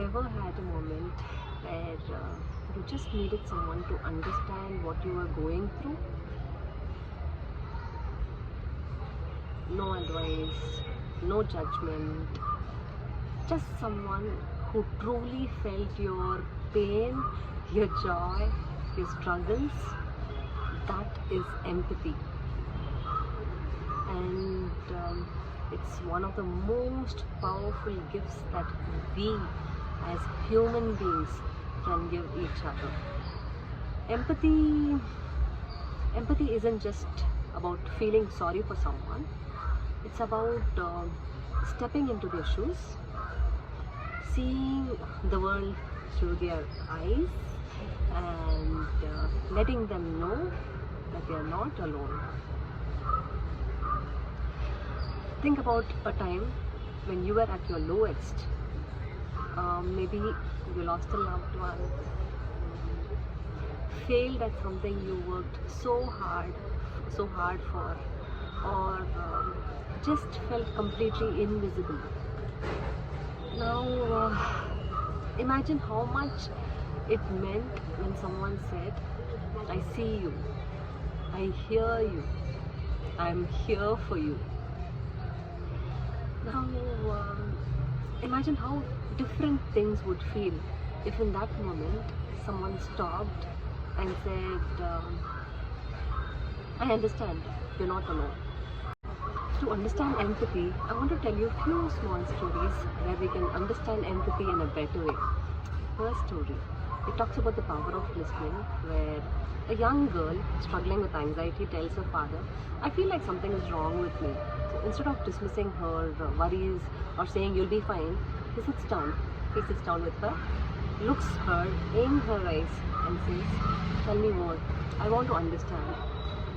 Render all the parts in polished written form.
ever had a moment where you just needed someone to understand what you were going through? No advice, no judgment, just someone who truly felt your pain, your joy, your struggles. That is empathy. And it's one of the most powerful gifts that we as human beings can give each other. Empathy empathy isn't just about feeling sorry for someone. It's about stepping into their shoes, seeing the world through their eyes, and letting them know that they are not alone. Think about a time when you were at your lowest. Maybe you lost a loved one, failed at something you worked so hard for, or just felt completely invisible. Now, imagine how much it meant when someone said, "I see you, I hear you, I'm here for you." Now, imagine how different things would feel if in that moment someone stopped and said, "I understand, you're not alone." To understand empathy, I want to tell you a few small stories where we can understand empathy in a better way. First story, it talks about the power of listening, where a young girl struggling with anxiety tells her father, "I feel like something is wrong with me." So instead of dismissing her worries or saying you'll be fine, he sits down. He sits down with her, looks her in her eyes and says, "Tell me more. I want to understand."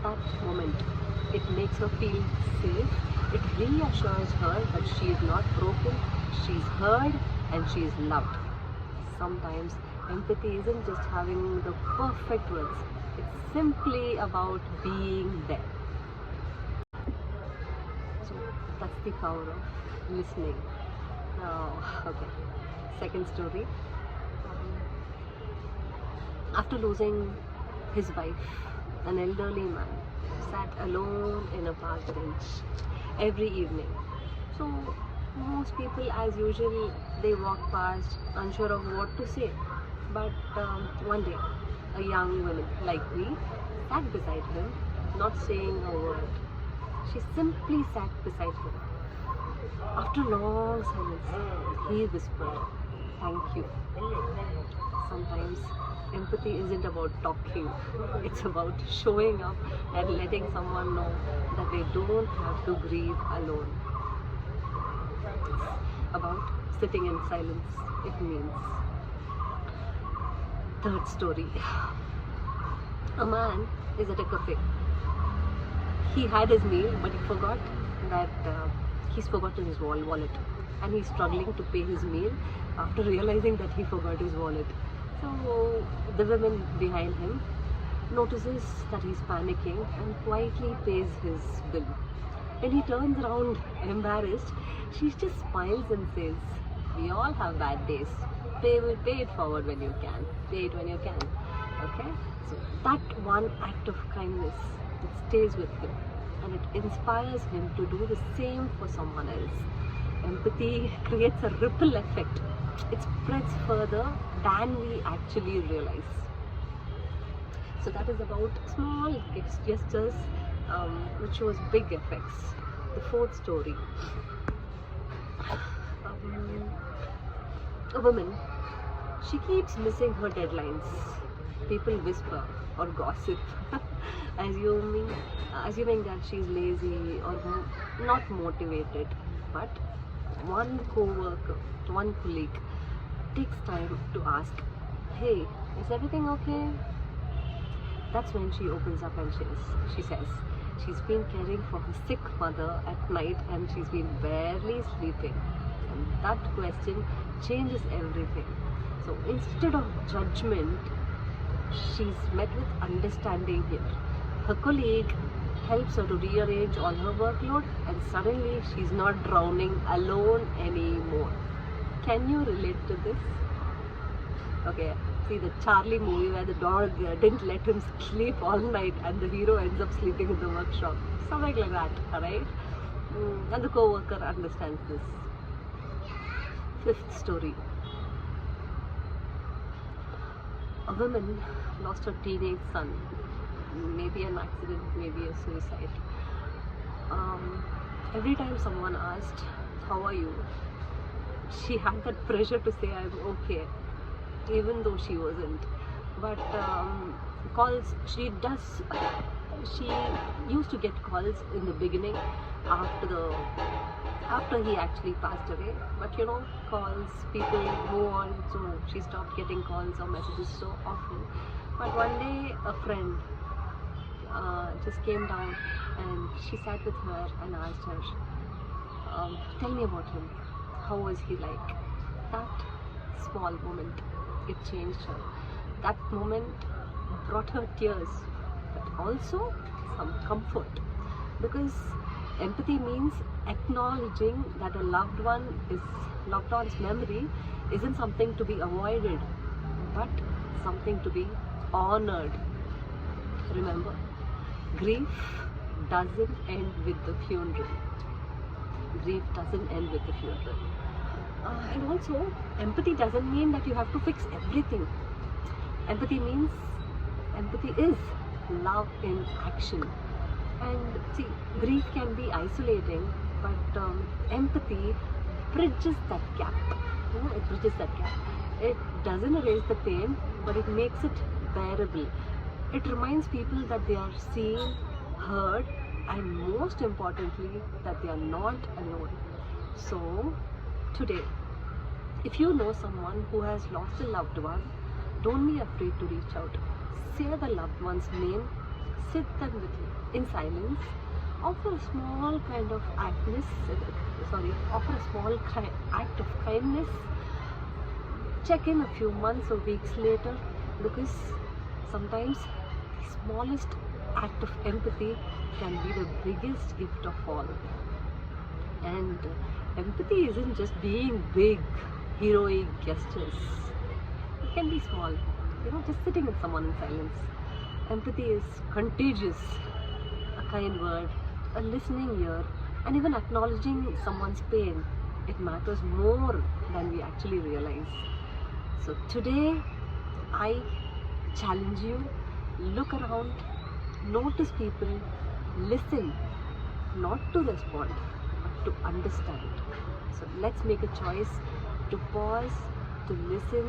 That moment, it makes her feel safe. It reassures her that she is not broken, she's heard, and she is loved. Sometimes empathy isn't just having the perfect words, it's simply about being there. So that's the power of listening. Now, okay, second story. After losing his wife, an elderly man sat alone in a park bench every evening. So most people, as usual, they walk past, unsure of what to say. But one day, a young woman like me sat beside him, not saying a word. She simply sat beside him. After long silence, he whispered, "Thank you." Sometimes empathy isn't about talking, it's about showing up and letting someone know that they don't have to grieve alone. It's about sitting in silence, it means. Third story. A man is at a cafe. He had his meal, but he forgot that he's forgotten his wallet, and he's struggling to pay his meal after realizing that he forgot his wallet. So the woman behind him notices that he's panicking and quietly pays his bill. When he turns around embarrassed, she just smiles and says, "We all have bad days. Pay it forward when you can. Pay it when you can." Okay? So that one act of kindness, it stays with him and it inspires him to do the same for someone else. Empathy creates a ripple effect. It spreads further than we actually realize. So that is about small gestures which shows big effects. The fourth story. A woman, she keeps missing her deadlines. People whisper or gossip, assuming that she's lazy or not motivated. But one colleague takes time to ask, "Hey, is everything okay?" That's when she opens up and she says she's been caring for her sick mother at night and she's been barely sleeping. And that question changes everything. So instead of judgment, she's met with understanding here. Her colleague helps her to rearrange all her workload, and suddenly she's not drowning alone anymore. Can you relate to this? Okay, see the Charlie movie where the dog didn't let him sleep all night and the hero ends up sleeping in the workshop. Something like that, alright? And the co-worker understands this. Fifth story. A woman lost her teenage son. Maybe an accident, maybe a suicide. Every time someone asked, "How are you?" she had that pressure to say, "I'm okay," even though she wasn't. But calls, she used to get calls in the beginning after he actually passed away. But you know, calls, people move on, so she stopped getting calls or messages so often. But one day a friend just came down and she sat with her and asked her, "Tell me about him. How was he like?" That small moment, it changed her. That moment brought her tears, but also some comfort, because empathy means acknowledging that a loved one's memory isn't something to be avoided, but something to be honored. Remember, grief doesn't end with the funeral. Grief doesn't end with the funeral. And also, empathy doesn't mean that you have to fix everything. Empathy is love in action. And see, grief can be isolating, but empathy bridges that gap. You know, it bridges that gap. It doesn't erase the pain, but it makes it bearable. It reminds people that they are seen, heard, and most importantly, that they are not alone. So, today, if you know someone who has lost a loved one, don't be afraid to reach out. Say the loved one's name, sit them with you in silence, offer a small kind of act of kindness. Check in a few months or weeks later, because sometimes the smallest act of empathy can be the biggest gift of all. And empathy isn't just being big, heroic gestures. It can be small, just sitting with someone in silence. Empathy is contagious. A kind word, a listening ear, and even acknowledging someone's pain. It matters more than we actually realize. So today, I challenge you, look around, notice people, listen, not to respond, but to understand. So let's make a choice to pause, to listen,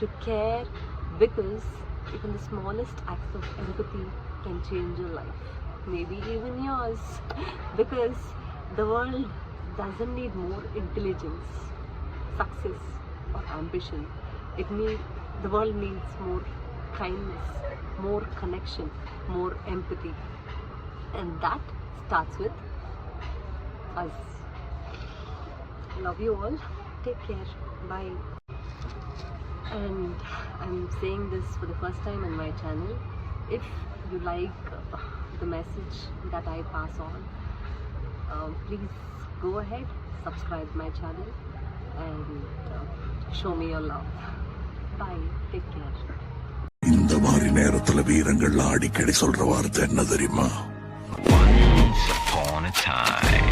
to care, because even the smallest acts of empathy can change your life, maybe even yours. Because the world doesn't need more intelligence, success, or ambition. The world needs more kindness, more connection, more empathy. And that starts with us. Love you all. Take care. Bye. And I'm saying this for the first time on my channel. If you like the message that I pass on, please go ahead, subscribe my channel, and show me your love. Bye. Take care. இந்த மாதிரி நேரத்துல வீரங்கள்லாம் அடிக்கடி சொல்ற வார்த்தை என்ன தெரியுமா? Once upon a time.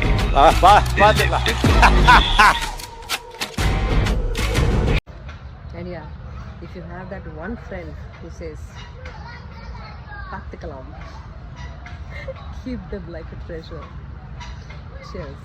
And yeah, if you have that one friend who says, "Pack the kalam," keep them like a treasure. Cheers.